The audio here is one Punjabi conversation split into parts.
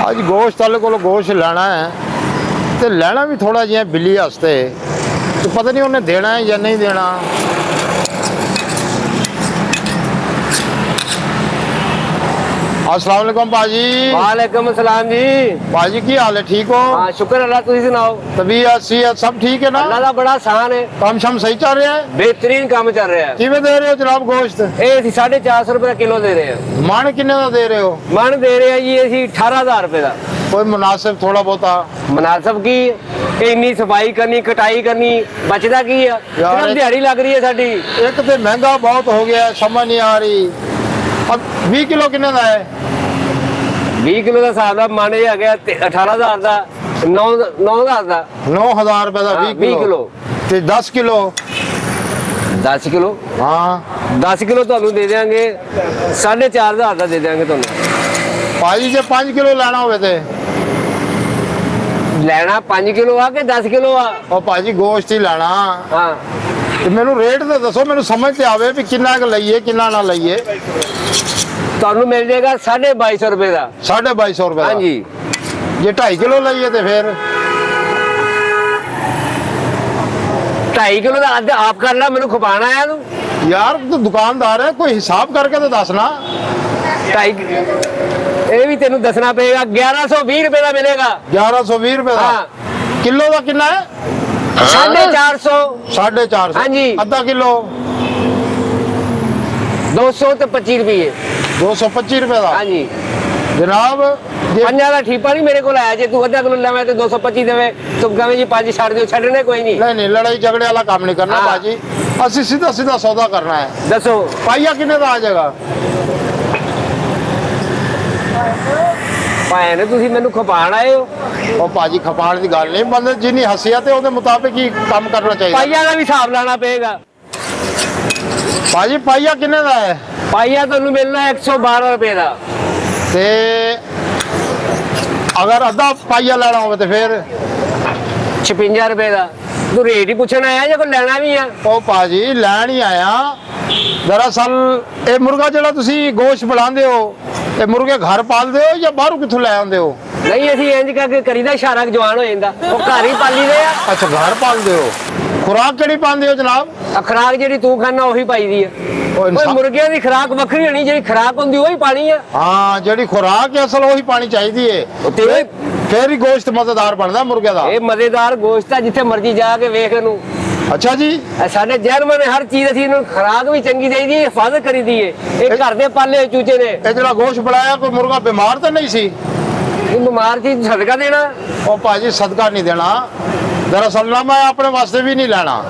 ਅੱਜ ਗੋਸ਼ਤ ਵਾਲੇ ਕੋਲ ਗੋਸ਼ਤ ਲੈਣਾ ਹੈ ਤੇ ਲੈਣਾ ਵੀ ਥੋੜਾ ਜਿਹਾ ਬਿੱਲੀ ਵਾਸਤੇ ਤੇ ਪਤਾ ਨਹੀਂ ਉਹਨੇ ਦੇਣਾ ਹੈ ਜਾਂ ਨਹੀਂ ਦੇਣਾ। अस्सलाम वालेकुम पाजी। वालेकुम सलाम जी। पाजी की हाल है, ठीक हो? हाँ शुक्र अल्लाह, तुम सुनाओ? तबीयत सेहत सब ठीक है ना? अल्लाह का बड़ा आसान है, काम शम सही चल रहा है? बेहतरीन काम चल रहा है। किवें दे रहे हो जनाब गोश्त? ये 450 रुपए किलो दे रहे हैं। मन किन्ने दा दे रहे हो? मन दे रहे हैं जी असी 18,000 रुपए का। कोई मुनासिब थोड़ा बहुता मुनासिब की इन्नी सफाई करनी कटाई करनी बचदा की है, सिर्फ दिहाड़ी लग रही है साडी। एक तो महंगा बहुत हो गया, समझ नहीं आ रही। अब 20 किलो किन्ने दा है? 20 किलो का हिसाब ला मन ये आ गया 18,000 का, 9,000 का। 9,000 रुपए का 20 किलो ते 10 किलो 10 किलो हाँ 10 किलो ਤੁਹਾਨੂੰ ਦੇ ਦੇਾਂਗੇ 4,500 ਦਾ ਦੇ ਦੇਾਂਗੇ ਤੁਹਾਨੂੰ। ਭਾਜੀ ਜੇ 5 ਕਿਲੋ ਲੈਣਾ ਹੋਵੇ ਤੇ ਲੈਣਾ 5 ਕਿਲੋ ਆ ਕਿ 10 ਕਿਲੋ ਆ? ਉਹ ਭਾਜੀ ਗੋਸ਼ਤ ਹੀ ਲੈਣਾ। ਹਾਂ ਤੇ ਮੈਨੂੰ ਰੇਟ ਤੇ ਦੱਸੋ, ਮੈਨੂੰ ਸਮਝ ਤੇ ਆਵੇ ਵੀ ਕਿੰਨਾ ਕੁ ਲਈਏ ਕਿੰਨਾ ਨਾ ਲਈਏ। ਤੁਹਾਨੂੰ ਮਿਲ ਜਾਏਗਾ 2250 रुपए ਦਾ। 2250 रुपए? हाँ जी। ਜੇ 2.5 किलो ਲਈਏ ਤੇ ਫਿਰ 2.5 किलो ਦਾ ਅੱਧ ਆਪ ਕਰ ਲੈ, ਮੈਨੂੰ ਖਵਾਣਾ ਆ ਤੂੰ ਯਾਰ ਤੂੰ ਦੁਕਾਨਦਾਰ ਹੈ, ਕੋਈ ਹਿਸਾਬ ਕਰਕੇ ਤਾਂ ਦੱਸ ਨਾ। 2.5 ਇਹ ਵੀ ਤੈਨੂੰ ਦੱਸਣਾ ਪਏਗਾ। 1120 रुपए ਦਾ ਮਿਲੇਗਾ। 1120 रुपए ਦਾ? ਹਾਂ। ਕਿਲੋ ਦਾ ਕਿੰਨਾ ਹੈ? 450। 450? हाँ जी। ਅੱਧਾ ਕਿਲੋ 200 ਤੇ 25 रुपए। 225 रुपए ਦਾ? हाँ जी। ਜਨਾਬ ਜੇ ਪੰਜਾਂ ਦਾ ਠੀਪਾ ਨਹੀਂ ਮੇਰੇ ਕੋਲ ਆਇਆ। ਜੇ ਤੂੰ ਅੱਧਾ ਕਿਲੋ ਲੈਵੇਂ ਤੇ 225 ਦੇਵੇਂ, ਤੂੰ ਕਹਵੇਂ ਜੀ 5 ਛੱਡ ਦਿਓ, ਛੱਡਣੇ ਕੋਈ ਨਹੀਂ। ਨਹੀਂ ਨਹੀਂ ਲੜਾਈ ਝਗੜੇ ਵਾਲਾ ਕੰਮ ਨਹੀਂ ਕਰਨਾ हाँ। ਭਾਜੀ, ਅਸੀਂ ਸਿੱਧਾ ਸਿੱਧਾ ਸੌਦਾ ਕਰਨਾ ਹੈ। ਦੱਸੋ ਪਾਈਆ ਕਿੰਨੇ ਦਾ ਆ ਜਾਏਗਾ? ਭਾਏ ਨੇ ਤੁਸੀਂ ਮੈਨੂੰ ਖਵਾਣ ਆਏ ਹੋ। ਉਹ ਭਾਜੀ ਖਪਾਣ ਦੀ ਗੱਲ ਨਹੀਂ, ਬੰਦੇ ਜਿੰਨੀ ਹਸੀਅਤ ਹੈ ਉਹਦੇ ਮੁਤਾਬਿਕ ਹੀ ਕੰਮ ਕਰਨਾ ਚਾਹੀਦਾ। ਪਾਈਆ ਦਾ ਵੀ ਹਿਸਾਬ ਲਾਣਾ ਪਏਗਾ। ਭਾਜੀ ਪਾਈਆ ਕਿੰਨੇ ਦਾ ਹੈ? ਪਾਈਆ ਤੁਹਾਨੂੰ ਮਿਲਣਾ 112 रुपए ਦਾ। ਤੇ ਅਗਰ ਅੱਧਾ ਪਾਈਆ ਲੈਣਾ ਹੋਵੇ ਤੇ ਫਿਰ 56 रुपए ਦਾ। ਤੂੰ ਰੇਟ ਹੀ ਪੁੱਛਣ ਆਇਆ ਜਾਂ ਕੋਈ ਲੈਣਾ ਵੀ ਆ? ਉਹ ਭਾਜੀ ਲੈਣ ਹੀ ਆਇਆ। ਦਰਅਸਲ ਇਹ ਮੁਰਗਾ ਜਿਹੜਾ ਤੁਸੀਂ ਗੋਸ਼ਤ ਬਣਾਉਂਦੇ ਹੋ, ਇਹ ਮੁਰਗੇ ਘਰ ਪਾਲਦੇ ਹੋ ਜਾਂ ਬਾਹਰੋਂ ਕਿੱਥੋਂ ਲੈ ਆਉਂਦੇ ਹੋ? ਨਹੀਂ ਅਸੀਂ ਇੰਜ ਕਰਕੇ ਕਰੀਦਾ, ਇਸ਼ਾਰਾ ਜਵਾਨ ਹੋ ਜਾਂਦਾ। ਉਹ ਘਰ ਹੀ ਪਾਲੀ ਦੇ ਆ। ਅੱਛਾ ਘਰ ਪਾਲਦੇ ਹੋ। ਖੁਰਾਕ ਕਿਹੜੀ ਪਾਉਂਦੇ ਹੋ ਜਨਾਬ? ਖੁਰਾਕ ਜਿਹੜੀ ਤੂੰ ਖਾਣਾ ਉਹੀ ਪਾਈਦੀ ਆ। ਉਹ ਓਏ ਇਨਸਾਨ ਮੁਰਗਿਆਂ ਦੀ ਖੁਰਾਕ ਵੱਖਰੀ ਹੋਣੀ, ਜਿਹੜੀ ਖੁਰਾਕ ਹੁੰਦੀ ਉਹੀ ਪਾਣੀ ਆ। ਹਾਂ ਜਿਹੜੀ ਖੁਰਾਕ ਹੈ ਅਸਲ ਉਹੀ ਪਾਣੀ ਚਾਹੀਦੀ ਹੈ, ਤੇ ਫਿਰ ਹੀ ਗੋਸ਼ਤ ਮਜ਼ੇਦਾਰ ਬਣਦਾ ਮੁਰਗੇ ਦਾ। ਇਹ ਮਜ਼ੇਦਾਰ ਗੋਸ਼ਤ ਆ, ਜਿੱਥੇ ਮਰਜ਼ੀ ਜਾ ਕੇ ਵੇਖ ਇਹਨੂੰ। ਅੱਛਾ ਜੀ। ਇਹ ਸਾਡੇ ਜਰਮਨ ਹਰ ਚੀਜ਼ ਅਸੀਂ ਇਹਨੂੰ ਖੁਰਾਕ ਵੀ ਚੰਗੀ ਦੇਈਦੀ ਹੈ, ਹਿਫਾਜ਼ਤ ਕਰੀਦੀ ਹੈ। ਇਹ ਘਰ ਦੇ ਪਾਲੇ ਹੋਏ ਚੂਚੇ ਨੇ। ਇਹ ਜਿਹੜਾ ਗੋਸ਼ਤ ਬਣਾਇਆ ਕੋਈ ਮੁਰਗਾ ਬਿਮਾਰ ਤਾਂ ਨਹੀਂ ਸੀ? ਇਹ ਬਿਮਾਰ ਸੀ, ਸਦਕਾ ਦੇਣਾ। ਉਹ ਭਾਜੀ ਸਦਕਾ ਨਹੀਂ ਦੇਣਾ, ਦਰਅਸਲ ਨਾ ਮੈਂ ਆਪਣੇ ਵਾਸਤੇ ਵੀ ਨਹੀਂ ਲੈਣਾ।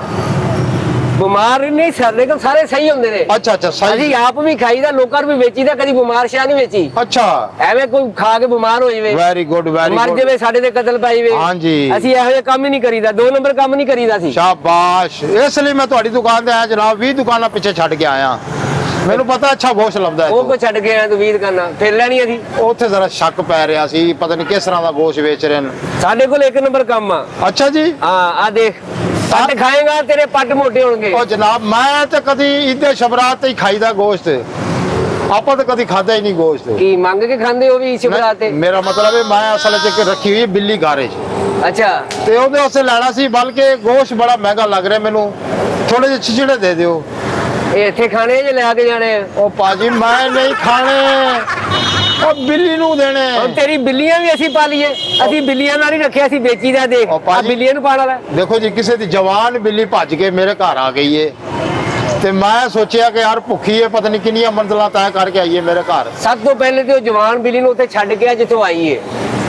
ਬਿਮਾਰ ਨਹੀਂ, ਸਾਡੇ ਕੋਲ ਸਾਰੇ ਸਹੀ ਹੁੰਦੇ ਨੇ। ਅੱਛਾ ਅੱਛਾ ਸਹੀ। ਅਸੀਂ ਆਪ ਵੀ ਖਾਈਦਾ, ਲੋਕਾਂ ਨੂੰ ਵੀ ਵੇਚੀਦਾ, ਕਦੀ ਬਿਮਾਰ ਸ਼ਾ ਨਹੀਂ ਵੇਚੀ। ਅੱਛਾ ਐਵੇਂ ਕੋਈ ਖਾ ਕੇ ਬਿਮਾਰ ਹੋ ਜਾਵੇ, ਵੈਰੀ ਗੁੱਡ ਵੈਰੀ ਮਰ ਗੁੱਡ। ਜਾਵੇ, ਸਾਡੇ ਤੇ ਕਤਲ ਪਾਈ ਵੇ। ਹਾਂਜੀ। ਅਸੀਂ ਇਹੋ ਜਿਹਾ ਕੰਮ ਹੀ ਨਹੀਂ ਕਰੀਦਾ, 2 ਨੰਬਰ ਕੰਮ ਨਹੀਂ ਕਰੀਦਾ ਸੀ। ਸ਼ਾਬਾਸ਼। ਇਸ ਲਈ ਮੈਂ ਤੁਹਾਡੀ ਦੁਕਾਨ ਤੇ ਆਇਆ ਜਨਾਬ, 20 ਦੁਕਾਨਾਂ ਪਿੱਛੇ ਛੱਡ ਕੇ ਆਇਆ। ਮੈਨੂੰ ਪਤਾ ਅੱਛਾ ਗੋਸ਼ਤ ਲੱਭਦਾ ਹੈ। ਉਹ ਕੋ ਛੱਡ ਕੇ ਆਇਆ ਤੂੰ 20 ਦੁਕਾਨਾਂ, ਫਿਰ ਲੈਣੀ ਅਸੀਂ। ਉੱਥੇ ਜ਼ਰਾ ਸ਼ੱਕ ਪੈ ਰਿਹਾ ਸੀ, ਪਤਾ ਨਹੀਂ ਕਿਸ ਤਰ੍ਹਾਂ ਦਾ ਗੋਸ਼ਤ ਵੇਚ ਰਹੇ ਨੇ। ਸਾਡੇ ਕੋਲ 1 ਨੰਬਰ ਕੰਮ ਆ। ਅੱਛਾ ਜੀ। ਹਾਂ ਆ ਦੇਖ, ਪੱਟ ਖਾਏਗਾ ਤੇਰੇ ਪੱਟ ਮੋਟੇ ਹੋਣਗੇ। ਉਹ ਜਨਾਬ ਮੈਂ ਤੇ ਕਦੀ ਈਦੇ ਸ਼ਬਰਾਤ ਤੇ ਹੀ ਖਾਈਦਾ ਗੋਸ਼ਤ, ਆਪਾਂ ਤਾਂ ਕਦੀ ਖਾਦਾ ਹੀ ਨਹੀਂ ਗੋਸ਼ਤ। ਕੀ ਮੰਗ ਕੇ ਖਾਂਦੇ ਹੋ ਵੀ ਸ਼ਿਵਰਾਤ ਤੇ? ਮੇਰਾ ਮਤਲਬ ਹੈ ਮੈਂ ਅਸਲ 'ਚ ਇੱਕ ਰੱਖੀ ਹੋਈ ਬਿੱਲੀ ਘਾਰੇ 'ਚ, ਅੱਛਾ। ਤੇ ਉਹਦੇ ਵਾਸਤੇ ਲੈਣਾ ਸੀ, ਬਲਕਿ ਗੋਸ਼ਤ ਬੜਾ ਮਹਿੰਗਾ ਲੱਗ ਰਿਹਾ ਮੈਨੂੰ, ਥੋੜੇ ਜਿਹੇ ਛਿਛੜੇ ਦੇ ਦਿਓ। ਇਹ ਇੱਥੇ ਖਾਣੇ ਜੇ ਲੈ ਕੇ ਜਾਣੇ ਆ? ਉਹ ਭਾਜੀ ਮੈਂ ਨਹੀਂ ਖਾਣੇ, ਉਹ ਬਿੱਲੀ ਨੂੰ ਦੇਣੇ। ਹੁਣ ਤੇਰੀ ਬਿੱਲੀਆਂ ਵੀ ਅਸੀਂ ਪਾਲੀਏ? ਅਸੀਂ ਬਿੱਲੀਆਂ ਨਾਲ ਹੀ ਰੱਖਿਆ, ਅਸੀਂ ਵੇਚੀਦਾ। ਦੇਖ ਉਹ ਭਾਜੀ- ਆ ਬਿੱਲੀਆਂ ਨੂੰ ਪਾਣ ਵਾਲਾ। ਦੇਖੋ ਜੀ ਕਿਸੇ ਦੀ ਜਵਾਨ ਬਿੱਲੀ ਭੱਜ ਕੇ ਮੇਰੇ ਘਰ ਆ ਗਈ ਏ, ਤੇ ਮੈਂ ਸੋਚਿਆ ਕਿ ਯਾਰ ਭੁੱਖੀ ਏ, ਪਤਾ ਨਹੀਂ ਕਿੰਨੀਆਂ ਮੰਜ਼ਲਾਂ ਤੈਅ ਕਰਕੇ ਆਈਏ ਮੇਰੇ ਘਰ। ਸਭ ਤੋਂ ਪਹਿਲੇ ਤੇ ਉਹ ਜਵਾਨ ਬਿੱਲੀ ਨੂੰ ਉੱਥੇ ਛੱਡ ਕੇ ਆ ਜਿੱਥੋਂ ਆਈ ਏ।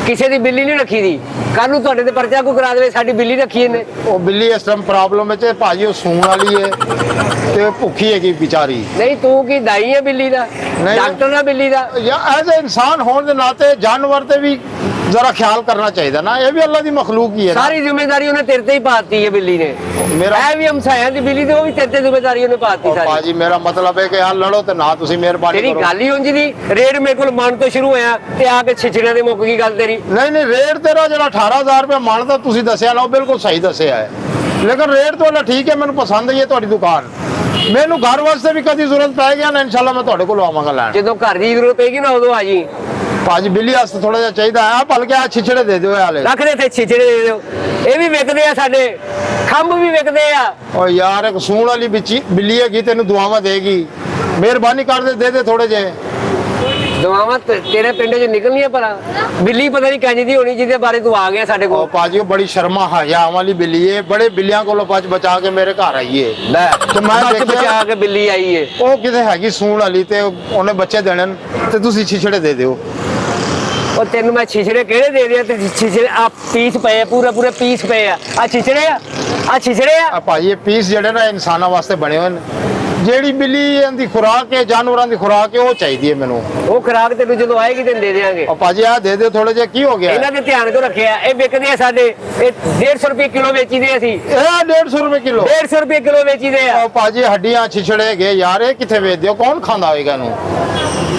ਕਿਸੇ ਦੀ ਬਿੱਲੀ ਨਹੀਂ ਰੱਖੀ ਦੀ, ਕੱਲ ਨੂੰ ਤੁਹਾਡੇ ਤੇ ਪਰਚਾ ਕੋ ਕਰਾ ਦੇਵੇ ਸਾਡੀ ਬਿੱਲੀ ਰੱਖੀ ਇਹਨੇ। ਉਹ ਬਿੱਲੀ ਇਸ ਟਾਈਮ ਪ੍ਰੋਬਲਮ ਵਿੱਚ ਹੈ ਭਾਜੀ, ਉਹ ਸੂਣ ਵਾਲੀ ਏ ਤੇ ਉਹ ਭੁੱਖੀ ਹੈਗੀ ਵਿਚਾਰੀ। ਨਹੀਂ ਤੂੰ ਕੀ ਦਾਈ ਹੈ ਬਿੱਲੀ ਦਾ, ਨਹੀਂ। ਡਾਕਟਰ ਦਾ ਬਿੱਲੀ ਦਾ? ਜਾਂ ਐਜ਼ ਅ ਇਨਸਾਨ ਹੋਣ ਦੇ ਨਾਤੇ ਜਾਨਵਰ ਤੇ ਵੀ ਜ਼ਰਾ ਖਿਆਲ ਕਰਨਾ ਚਾਹੀਦਾ ਨਾ, ਇਹ ਵੀ ਅੱਲਾ ਦੀ ਮਖਲੂਕ ਹੀ ਹੈ ਨਾ। ਸਾਰੀ ਜ਼ਿੰਮੇਵਾਰੀ ਉਹਨੇ ਤੇਰੇ ਤੇ ਹੀ ਪਾਤੀ ਹੈ ਬਿੱਲੀ ਨੇ। ਇਹ ਵੀ ਹਮਸਾਇਆਂ ਦੀ ਬਿੱਲੀ ਤੇ ਉਹ ਵੀ ਤੇਰੇ ਤੇ ਜ਼ਿੰਮੇਵਾਰੀ ਉਹਨੇ ਪਾਤੀ ਸਾਰੀ। ਭਾਜੀ ਮੇਰਾ ਮਤਲਬ ਹੈ ਕਿ ਯਾਰ ਲੜੋ ਤੇ ਨਾ ਤੁਸੀਂ ਮਿਹਰਬਾਨੀ ਤੇਰੀ ਕਰੋ। ਗੱਲ ਹੀ ਉਂਝ ਦੀ, ਰੇਡ ਮੇਰੇ ਕੋਲ ਮਨ ਤੋਂ ਸ਼ੁਰੂ ਹੋਇਆ ਤੇ ਆ ਕੇ ਛਿਛੜਿਆਂ ਦੇ ਮੁੱਕ ਗਈ ਗੱਲ ਤੇਰੀ। ਨਹੀਂ ਨਹੀਂ ਰੇਟ ਤੇਰਾ ਜਿਹੜਾ 18,000 ਰੁਪਏ ਮਨ ਦਾ ਤੁਸੀਂ ਦੱਸਿਆ ਨਾ, ਉਹ ਬਿਲਕੁਲ ਸਹੀ ਦੱਸਿਆ ਹੈ, ਲੇਕਿਨ ਰੇਟ ਤੋਂ ਵਾਲਾ ਠੀਕ ਹੈ, ਮੈਨੂੰ ਪਸੰਦ ਹੀ ਹੈ ਤੁਹਾਡੀ ਦੁਕਾਨ। ਮੈਨੂੰ ਘਰ ਵਾਸਤੇ ਵੀ ਕਦੀ ਜ਼ਰੂਰਤ ਪੈ ਗਿਆ ਨਾ, ਇਨਸ਼ਾਅੱਲਾ ਮੈਂ ਤੁਹਾਡੇ ਕੋਲ ਆਵਾਂਗਾ ਲੈਣ। ਜਦੋਂ ਘਰ ਦੀ ਜ਼ਰੂਰਤ ਪੈਗੀ ਨਾ ਉਦੋਂ ਆ ਜੀ। ਭਾਜੀ ਬਿੱਲੀ ਵਾਸਤੇ ਥੋੜਾ ਜਿਹਾ ਚਾਹੀਦਾ ਆ, ਭਲਕੇ ਆ ਛਿਛੜੇ ਦੇ ਦਿਓ ਇਹ ਵਾਲੇ। ਰੱਖ ਦੇ ਤੇ ਛਿਛੜੇ ਦੇ ਦਿਓ, ਇਹ ਵੀ ਵਿਕਦੇ ਆ ਸਾਡੇ, ਖੰਭ ਵੀ ਵਿਕਦੇ ਆ। ਓ ਯਾਰ ਇੱਕ ਸੂਣ ਵਾਲੀ ਬਿੱਲੀ ਹੈਗੀ, ਤੈਨੂੰ ਦੁਆਵਾਂ ਦੇਗੀ, ਮਿਹਰਬਾਨੀ ਕਰ ਦੇ ਥੋੜੇ ਜਿਹੇ। ਦਵਾਵਾਂ ਤੇਰੇ ਪਿੰਡ 'ਚ ਨਿਕਲਣੀਆਂ, ਪਰ ਬਿੱਲੀ ਪਤਾ ਨਹੀਂ ਕੰਜ ਦੀ ਹੋਣੀ ਜਿਹਦੇ ਬਾਰੇ ਤੂੰ ਆ ਗਿਆ ਸਾਡੇ ਓ ਕੋਲ। ਭਾਜੀ ਉਹ ਬੜੀ ਸ਼ਰਮਾ ਹਯਾ ਵਾਲੀ ਬਿੱਲੀ ਏ, ਬੜੇ ਬਿੱਲੀਆਂ ਕੋਲੋਂ ਬਚਾ ਕੇ ਮੇਰੇ ਘਰ ਆਈ ਏ। ਲੈ ਤੇ ਮੈਂ ਬਚ ਦੇਖਿਆ ਬਚਾ ਕੇ ਬਿੱਲੀ ਆਈ ਏ। ਉਹ ਕਿਤੇ ਹੈਗੀ ਸੂਣ ਵਾਲੀ ਤੇ ਉਹਨੇ ਬੱਚੇ ਦੇਣੇ ਨੇ, ਤੇ ਤੁਸੀਂ ਛਿਛੜੇ ਦੇ ਦਿਓ। ਉਹ ਤੈਨੂੰ ਮੈਂ ਛਿਛੜੇ ਕਿਹੜੇ ਦੇ ਦਿਆ, ਤੇ ਛਿਛੜੇ ਆ ਪੀਸ ਪਏ ਆ, ਪੂਰੇ ਪੀਸ ਪਏ ਆ। ਆ ਛਿਛੜੇ ਆ ਆ ਭਾਜੀ ਇਹ ਪੀਸ ਜਿਹੜੇ ਨਾ ਇਨਸਾਨਾਂ ਵਾਸਤੇ ਬਣੇ ਹੋਏ ਨੇ। ਜਿਹੜੀ ਬਿੱਲੀ ਇਹਦੀ ਖੁਰਾਕ ਹੈ, ਜਾਨਵਰਾਂ ਦੀ ਖੁਰਾਕ ਹੈ, ਉਹ ਚਾਹੀਦੀ ਹੈ ਮੈਨੂੰ। ਉਹ ਖੁਰਾਕ ਤੈਨੂੰ ਜਦੋਂ ਆਏਗੀ ਤੈਨੂੰ ਦੇ ਦੇਵਾਂਗੇ। ਉਹ ਭਾਜੀ ਆ ਦੇ ਦਿਓ ਥੋੜੇ ਜਿਹਾ, ਕੀ ਹੋ ਗਿਆ? ਇਹਨਾਂ ਦੇ ਧਿਆਨ ਕਿਉਂ ਰੱਖਿਆ? ਇਹ ਵਿਕਦੇ ਆ ਸਾਡੇ, ਇਹ 150 ਰੁਪਏ ਕਿਲੋ ਵੇਚੀਦੇ ਅਸੀਂ। ਇਹ 150 ਰੁਪਏ ਕਿਲੋ? 150 ਰੁਪਏ ਕਿਲੋ ਵੇਚੀਦੇ ਆ। ਉਹ ਭਾਜੀ ਹੱਡੀਆਂ ਛਿਛੜੇ ਗਏ ਯਾਰ, ਇਹ ਕਿੱਥੇ ਵੇਚਦੇ ਹੋ? ਕੌਣ ਖਾਂਦਾ ਹੋਏਗਾ ਇਹਨੂੰ?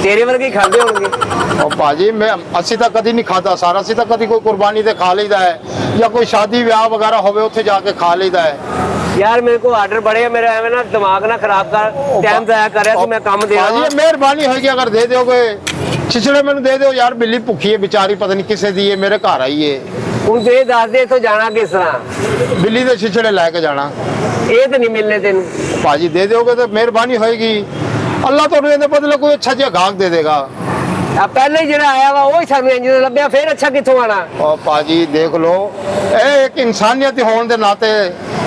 ਤੇਰੇ ਵਰਗੇ ਹੀ ਖਾਂਦੇ ਹੋਣਗੇ। ਉਹ ਭਾਜੀ ਅਸੀਂ ਤਾਂ ਕਦੀ ਨਹੀਂ ਖਾਦਾ ਸਾਰਾ, ਅਸੀਂ ਤਾਂ ਕਦੀ ਕੋਈ ਕੁਰਬਾਨੀ ਤੇ ਖਾ ਲਈਦਾ ਹੈ, ਜਾਂ ਕੋਈ ਸ਼ਾਦੀ ਵਿਆਹ ਵਗੈਰਾ ਹੋਵੇ ਉੱਥੇ ਜਾ ਕੇ ਖਾ ਲਈਦਾ ਹੈ। ਯਾਰ ਮੇਰੇ ਕੋਲ ਆਰਡਰ ਬੜੇ ਆ, ਮੇਰਾ ਐਵੇਂ ਨਾ ਦਿਮਾਗ ਨਾ ਖਰਾਬ ਕਰ, ਟਾਈਮ ਜ਼ਾਇਆ ਕਰਿਆ ਤੂੰ, ਮੈਂ ਕੰਮ ਦੇ ਆਵਾਂ। ਭਾਜੀ ਮਿਹਰਬਾਨੀ ਹੋਏਗੀ ਅਗਰ ਦੇ ਦਿਓਗੇ, ਛਿਛੜੇ ਮੈਨੂੰ ਦੇ ਦਿਓ ਯਾਰ। ਬਿੱਲੀ ਭੁੱਖੀ ਹੈ ਵਿਚਾਰੀ, ਪਤਾ ਨਹੀਂ ਕਿਸੇ ਦੀ ਹੈ, ਮੇਰੇ ਘਰ ਆਈ ਹੈ। ਹੁਣ ਤੂੰ ਇਹ ਦੱਸ ਦੇ ਇੱਥੋਂ ਜਾਣਾ ਕਿਸ ਤਰ੍ਹਾਂ? ਬਿੱਲੀ ਦੇ ਛਿਛੜੇ ਲੈ ਕੇ ਜਾਣਾ। ਇਹ ਤਾਂ ਨਹੀਂ ਮਿਲਨੇ ਤੈਨੂੰ। ਭਾਜੀ ਦੇ ਦਿਓਗੇ ਤਾਂ ਮਿਹਰਬਾਨੀ ਹੋਏਗੀ, ਅੱਲਾਹ ਤੁਹਾਨੂੰ ਇਹਦੇ ਬਦਲੇ ਕੋਈ ਅੱਛਾ ਜਿਹਾ ਗਾਹਕ ਦੇ ਦੇਗਾ। ਆ ਪਹਿਲੇ ਜਿਹੜਾ ਆਇਆ ਵਾ ਉਹ ਹੀ ਸਾਨੂੰ ਇੰਜ ਲੱਭਿਆ, ਫਿਰ ਅੱਛਾ ਕਿੱਥੋਂ ਆਣਾ? ਉਹ ਭਾਜੀ ਦੇਖ ਲਓ, ਇਹ ਇੱਕ ਇਨਸਾਨੀਅਤ ਹੋਣ ਦੇ ਨਾਤੇ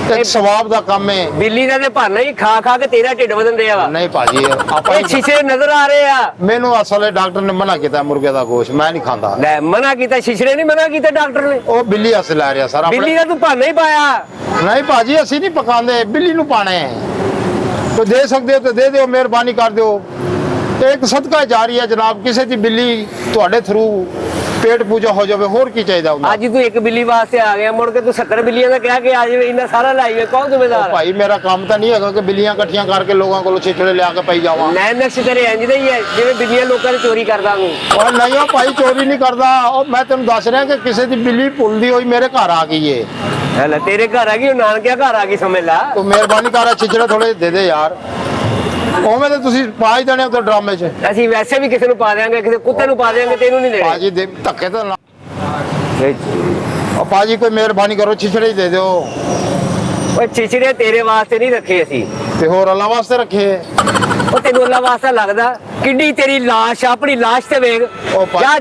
ਇੱਕ ਸਵਾਬ ਦਾ ਕੰਮ ਹੈ। ਬਿੱਲੀ ਦਾ ਤੇ ਭਾਨਾ ਹੀ ਖਾ ਕੇ ਤੇਰਾ ਢਿੱਡ ਵਧਣ ਰਿਹਾ ਵਾ। ਨਹੀਂ ਭਾਜੀ ਆਪਾਂ ਇਹ ਸ਼ੀਸ਼ੇ ਨਜ਼ਰ ਆ ਰਹੇ ਆ। ਮੈਨੂੰ ਅਸਲੇ ਡਾਕਟਰ ਨੇ ਮਨਾ ਕੀਤਾ ਮੁਰਗੇ ਦਾ ਗੋਸ਼ਤ ਮੈਂ ਨਹੀਂ ਖਾਂਦਾ। ਲੈ ਮਨਾ ਕੀਤਾ, ਸ਼ੀਸ਼ੇ ਨਹੀਂ ਮਨਾ ਕੀਤਾ ਡਾਕਟਰ ਨੇ। ਉਹ ਬਿੱਲੀ ਅਸਲ ਲੈ ਰਿਹਾ ਸਰ ਬਿੱਲੀ ਦਾ ਤੂੰ ਭਾਨਾ ਹੀ ਪਾਇਆ। ਨਹੀਂ ਭਾਜੀ ਅਸੀਂ ਨਹੀਂ ਪਕਾਉਂਦੇ, ਬਿੱਲੀ ਨੂੰ ਪਾਣੇ ਹੈ। ਤੋ ਦੇ ਸਕਦੇ ਹੋ ਤੇ ਦੇ ਦਿਓ, ਮਿਹਰਬਾਨੀ ਕਰ ਦਿਓ। ਇੱਕ ਸਦਕਾ ਜਾਰੀ ਹੈ ਜਨਾਬ, ਕਿਸੇ ਦੀ ਬਿੱਲੀ ਤੁਹਾਡੇ ਥਰੂ ਪੇਟ ਪੂਜਾ ਹੋ ਜਾਵੇ, ਹੋਰ ਕੀ ਚਾਹੀਦਾ ਹੁੰਦਾ? ਅੱਜ ਤੂੰ ਇੱਕ ਬਿੱਲੀ ਵਾਸਤੇ ਆ ਗਿਆ, ਮੁੜ ਕੇ ਤੂੰ 70 ਬਿੱਲੀਆਂ ਦਾ ਕਹਿ ਕੇ ਆ ਜਾਵੇ, ਇੰਨਾ ਸਾਰਾ ਲਾਈਏ, ਕੌਣ ਜ਼ਿੰਮੇਦਾਰ? ਭਾਈ ਮੇਰਾ ਕੰਮ ਤਾਂ ਨਹੀਂ ਹੈਗਾ ਕਿ ਬਿੱਲੀਆਂ ਇਕੱਠੀਆਂ ਕਰਕੇ ਲੋਕਾਂ ਕੋਲੋਂ ਛਿਛੜੇ ਲਿਆ ਕੇ ਪਈ ਜਾਵਾਂ। ਮੈਂ ਨਕਸ਼ ਤੇਰੇ ਇੰਜ ਦਾ ਹੀ ਹੈ ਜਿਵੇਂ ਬਿੱਲੀਆਂ ਲੋਕਾਂ ਨੇ ਚੋਰੀ ਕਰਦਾ ਨੂੰ। ਉਹ ਨਹੀਂ ਉਹ ਭਾਈ ਚੋਰੀ ਨਹੀਂ ਕਰਦਾ, ਉਹ ਮੈਂ ਤੈਨੂੰ ਦੱਸ ਰਿਹਾ ਕਿ ਕਿਸੇ ਦੀ ਬਿੱਲੀ ਭੁੱਲਦੀ ਹੋਈ ਮੇਰੇ ਘਰ ਆ ਗਈ ਏ। ਲੈ ਤੇਰੇ ਘਰ ਆ ਗਈ, ਉਹ ਨਾਨਕਿਆ ਘਰ ਆ ਗਈ, ਸਮਝ ਲਾ। ਤੂੰ ਮਿਹਰਬਾਨੀ ਕਰ ਛਿਛੜੇ ਥੋੜੇ ਦੇ ਦੇ ਯਾਰ, ਉਵੇਂ ਤਾਂ ਤੁਸੀਂ ਪਾ ਹੀ ਦੇਣੇ ਉੱਤੇ ਡਰਾਮੇ 'ਚ। ਅਸੀਂ ਵੈਸੇ ਵੀ ਕਿਸੇ ਨੂੰ ਪਾ ਦਿਆਂਗੇ, ਕਿਸੇ ਕੁੱਤੇ ਨੂੰ ਪਾ ਦਿਆਂਗੇ, ਤੈਨੂੰ ਨਹੀਂ ਦੇਣੇ। ਭਾਜੀ ਦੇ ਧੱਕੇ ਤਾਂ ਨਾ। ਉਹ ਭਾਜੀ ਕੋਈ ਮਿਹਰਬਾਨੀ ਕਰੋ, ਛਿਛੜੇ ਹੀ ਦੇ ਦਿਓ। ਓਏ ਛਿਛੜੇ ਤੇਰੇ ਵਾਸਤੇ ਨਹੀਂ ਰੱਖੇ ਅਸੀਂ, ਤੇ ਹੋਰ ਅੱਲਾ ਵਾਸਤੇ ਰੱਖੇ। ਉਹ ਤੈਨੂੰ ਅੱਲਾ ਵਾਸਤਾ ਲੱਗਦਾ? ਕਿੱਡੀ ਤੇਰੀ ਲਾਸ਼, ਆਪਣੀ ਲਾਸ਼ ਤੇ ਵੇਖ।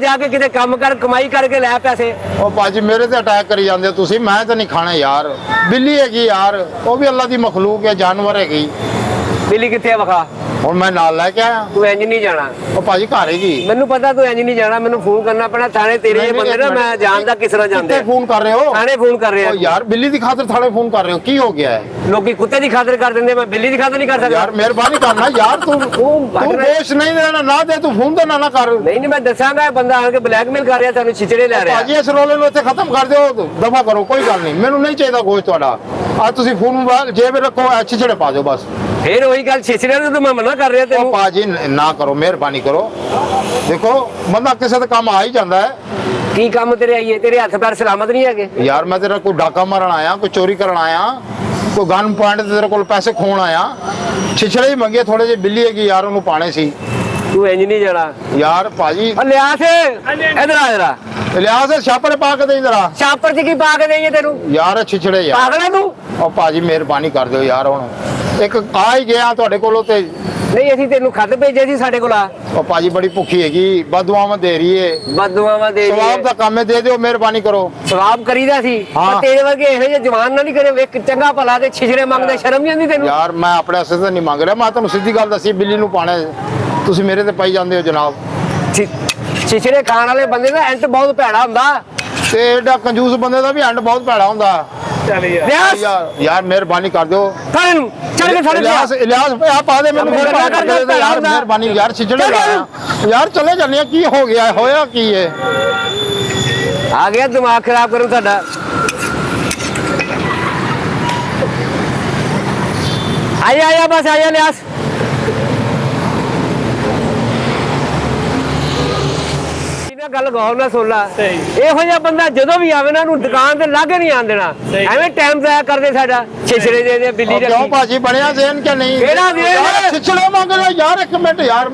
ਜਾ ਕੇ ਕਿਤੇ ਕੰਮ ਕਰ, ਕਮਾਈ ਕਰਕੇ ਲੈ ਪੈਸੇ। ਉਹ ਭਾਜੀ ਮੇਰੇ ਤੇ ਅਟੈਕ ਕਰੀ ਜਾਂਦੇ ਹੋ ਤੁਸੀਂ, ਮੈਂ ਤਾਂ ਨਹੀਂ ਖਾਣਾ ਯਾਰ। ਬਿੱਲੀ ਹੈਗੀ ਯਾਰ, ਉਹ ਵੀ ਅੱਲਾ ਦੀ ਮਖਲੂਕ ਹੈ, ਜਾਨਵਰ ਹੈਗੀ। ਬਿੱਲੀ ਕਿੱਥੇ ਵਖਾ? ਹੁਣ ਮੈਂ ਨਾਲ ਲੈ ਕੇ ਆਇਆ। ਤੂੰ ਇੰਜ ਨਹੀਂ ਜਾਣਾ। ਉਹ ਭਾਜੀ ਘਰ ਹੈਗੀ। ਮੈਨੂੰ ਪਤਾ ਤੂੰ ਇੰਜ ਨਹੀਂ ਜਾਣਾ, ਮੈਨੂੰ ਫੋਨ ਕਰਨਾ ਪੈਣਾ ਥਾਣੇ। ਤੇਰੇ ਬੰਦੇ ਨਾ ਮੈਂ ਜਾਣਦਾ ਕਿਸ ਤਰ੍ਹਾਂ ਜਾਂਦੇ। ਕਿੱਥੇ ਫੋਨ ਕਰ ਰਹੇ ਹੋ? ਥਾਣੇ ਫੋਨ ਕਰ ਰਹੇ ਆ। ਉਹ ਯਾਰ ਬਿੱਲੀ ਦੀ ਖਾਤਰ ਥਾਣੇ ਫੋਨ ਕਰ ਰਹੇ ਹੋ, ਕੀ ਹੋ ਗਿਆ ਹੈ? ਲੋਕੀ ਕੁੱਤੇ ਦੀ ਖਾਤਰ ਕਰ ਦਿੰਦੇ, ਮੈਂ ਬਿੱਲੀ ਦੀ ਖਾਤਰ ਨਹੀਂ ਕਰ ਸਕਦਾ। ਯਾਰ ਮਿਹਰਬਾਨੀ ਕਰਨਾ ਯਾਰ, ਤੂੰ ਗੋਸ਼ ਨਹੀਂ ਦੇਣਾ ਨਾ ਦੇ, ਤੂੰ ਫੋਨ ਤਾਂ ਨਾ ਕਰ। ਨਹੀਂ ਮੈਂ ਦੱਸਾਂਗਾ, ਇਹ ਬੰਦਾ ਆ ਕੇ ਬਲੈਕਮੇਲ ਕਰ ਰਿਹਾ, ਸਾਨੂੰ ਛਿਛੜੇ ਲੈ ਰਿਹਾ। ਭਾਜੀ ਇਸ ਰੋਲੇ ਨੂੰ ਇੱਥੇ ਖਤਮ ਕਰ ਦਿਓ, ਦਫਾ ਕਰੋ, ਕੋਈ ਗੱਲ ਨਹੀਂ, ਮੈਨੂੰ ਨਹੀਂ ਚਾਹੀਦਾ ਗੋਸ਼ ਤੁਹਾਡਾ। ਅੱਜ ਤੁਸੀਂ ਫੋਨ ਜੇਬ ਰੱਖੋ, ਛਿਛੜੇ ਪਾ ਦਿਓ ਬਸ। ਫੇਰ ਉਹੀ ਗੱਲ, ਛਿਛੜੇ ਨੂੰ ਤਾਂ ਮੈਂ ਮਨਾ ਕਰ ਰਿਹਾ ਤੈਨੂੰ। ਭਾਜੀ ਨਾ ਕਰੋ, ਮਿਹਰਬਾਨੀ ਕਰੋ। ਦੇਖੋ ਬੰਦਾ ਕਿਸੇ ਦਾ ਕੰਮ ਆ ਹੀ ਜਾਂਦਾ ਹੈ। ਕੀ ਕੰਮ ਤੇਰੇ ਆਈਏ? ਤੇਰੇ ਹੱਥ ਪੈਰ ਸਲਾਮਤ ਨਹੀਂ ਹੈਗੇ? ਯਾਰ ਮੈਂ ਤੇਰਾ ਕੋਈ ਡਾਕਾ ਮਾਰਨ ਆਇਆ, ਕੋਈ ਚੋਰੀ ਕਰਨ ਆਇਆ, ਕੋਈ ਗਨ ਪੁਆਇੰਟ ਤੇ ਤੇਰੇ ਕੋਲ ਪੈਸੇ ਖੋਣ ਆਇਆ? ਛਿਛੜੇ ਹੀ ਮੰਗੇ ਥੋੜੇ ਜਿਹੇ, ਬਿੱਲੀ ਹੈਗੀ ਯਾਰ, ਉਹਨੂੰ ਪਾਣੇ ਸੀ। ਤੂੰ ਇੰਜ ਨਹੀਂ ਜਾਣਾ ਯਾਰ ਭਾਜੀ। ਲਿਆ ਸੇ ਇਧਰ ਆ ਜਰਾ, ਲਿਆ ਸੇ ਛਾਪੜੇ ਪਾ ਕੇ ਦੇ ਜਰਾ। ਛਾਪਰ ਚ ਕੀ ਪਾ ਕੇ ਦੇਈਏ ਤੈਨੂੰ? ਯਾਰ ਛਿਛੜੇ ਯਾਰ, ਪਾਗਲ ਹੈ ਤੂੰ? ਉਹ ਭਾਜੀ ਮਿਹਰਬਾਨੀ ਕਰ ਦਿਓ ਯਾਰ, ਹੁਣ ਇੱਕ ਆ ਹੀ ਗਿਆ ਤੁਹਾਡੇ ਕੋਲੋਂ ਤੇ। ਨਹੀਂ ਅਸੀਂ ਤੈਨੂੰ ਖੱਤ ਭੇਜੇ ਸੀ ਸਾਡੇ ਕੋਲ ਆ। ਉਹ ਭਾਜੀ ਬੜੀ ਭੁੱਖੀ ਹੈਗੀ, ਬਦਦੁਆਵਾਂ ਦੇ ਰਹੀ ਏ। ਬਦਦੁਆਵਾਂ ਦੇ ਰਹੀ ਸਵਾਬ ਦਾ ਕੰਮ ਹੈ, ਦੇ ਦਿਓ, ਮਿਹਰਬਾਨੀ ਕਰੋ। ਸਵਾਬ ਕਰੀਦਾ ਸੀ, ਹਾਂ। ਪਰ ਤੇਰੇ ਵਰਗੇ ਇਹੋ ਜਿਹੇ ਜਵਾਨ ਨਾਲ ਨਹੀਂ ਕਰੇ। ਵੇਖ ਚੰਗਾ ਭਲਾ ਤੇ ਛਿਛੜੇ ਮੰਗਦੇ, ਸ਼ਰਮ ਨਹੀਂ ਆਉਂਦੀ ਤੈਨੂੰ? ਯਾਰ ਮੈਂ ਆਪਣੇ ਵਾਸਤੇ ਤਾਂ ਨਹੀਂ ਮੰਗ ਰਿਹਾ, ਮੈਂ ਤੁਹਾਨੂੰ ਸਿੱਧੀ ਗੱਲ ਦੱਸੀ, ਬਿੱਲੀ ਨੂੰ ਪਾਣਾ, ਤੁਸੀਂ ਮੇਰੇ ਤੇ ਪਾਈ ਜਾਂਦੇ ਹੋ ਜਨਾਬ। ਛਿਛੜੇ ਖਾਣ ਵਾਲੇ ਬੰਦੇ ਦਾ ਐਂਟ ਬਹੁਤ ਭੈੜਾ ਹੁੰਦਾ, ਤੇ ਏਡਾ ਕੰਜੂਸ ਬੰਦੇ ਦਾ ਵੀ ਐਂਡ ਬਹੁਤ ਭੈੜਾ ਹੁੰਦਾ। ਚੱਲ ਯਾਰ ਯਾਰ ਮਿਹਰਬਾਨੀ ਕਰ ਦਿਓ। ਤੈਨੂੰ ਚੱਲ ਕੇ ਇਲਿਆਸ ਆ ਪਾ ਦੇ ਮੈਨੂੰ, ਯਾਰ ਮਿਹਰਬਾਨੀ ਯਾਰ, ਛਿਛੜੇ ਲਾਇਆ ਯਾਰ, ਚਲੇ ਜਾਂਦੇ ਆ। ਕੀ ਹੋ ਗਿਆ, ਹੋਇਆ ਕੀ ਹੈ? ਆ ਗਿਆ ਦਿਮਾਗ ਖਰਾਬ ਕਰਨ ਤੁਹਾਡਾ। ਆਇਆ ਬਸ ਆਇਆ ਇਲਿਆਸ। ਗੱਲ ਗੌਰ ਨਾਲ ਸੁਣ ਲਾ, ਇਹੋ ਜਿਹਾ ਬੰਦਾ ਜਦੋਂ ਵੀ ਆਵੇ ਨਾ, ਉਹਨੂੰ ਦੁਕਾਨ ਤੇ ਲਾਗੇ ਨਹੀਂ ਆਣ ਦੇਣਾ। ਐਵੇਂ ਟਾਈਮ ਜ਼ਾਇਆ ਕਰਦੇ ਸਾਡਾ। ਛਿਛੜੇ ਦੇ ਬਿੱਲੀ ਰੱਖੀ। ਕਿਉਂ ਭਾਜੀ ਬਣਿਆ ਜ਼ੇਨ ਕਿ ਨਹੀਂ? ਕਿਹੜਾ ਜ਼ੇਨ? ਛਿਛੜੇ ਮੰਗ ਰਿਹਾ ਯਾਰ, ਇੱਕ ਮਿੰਟ ਯਾਰ।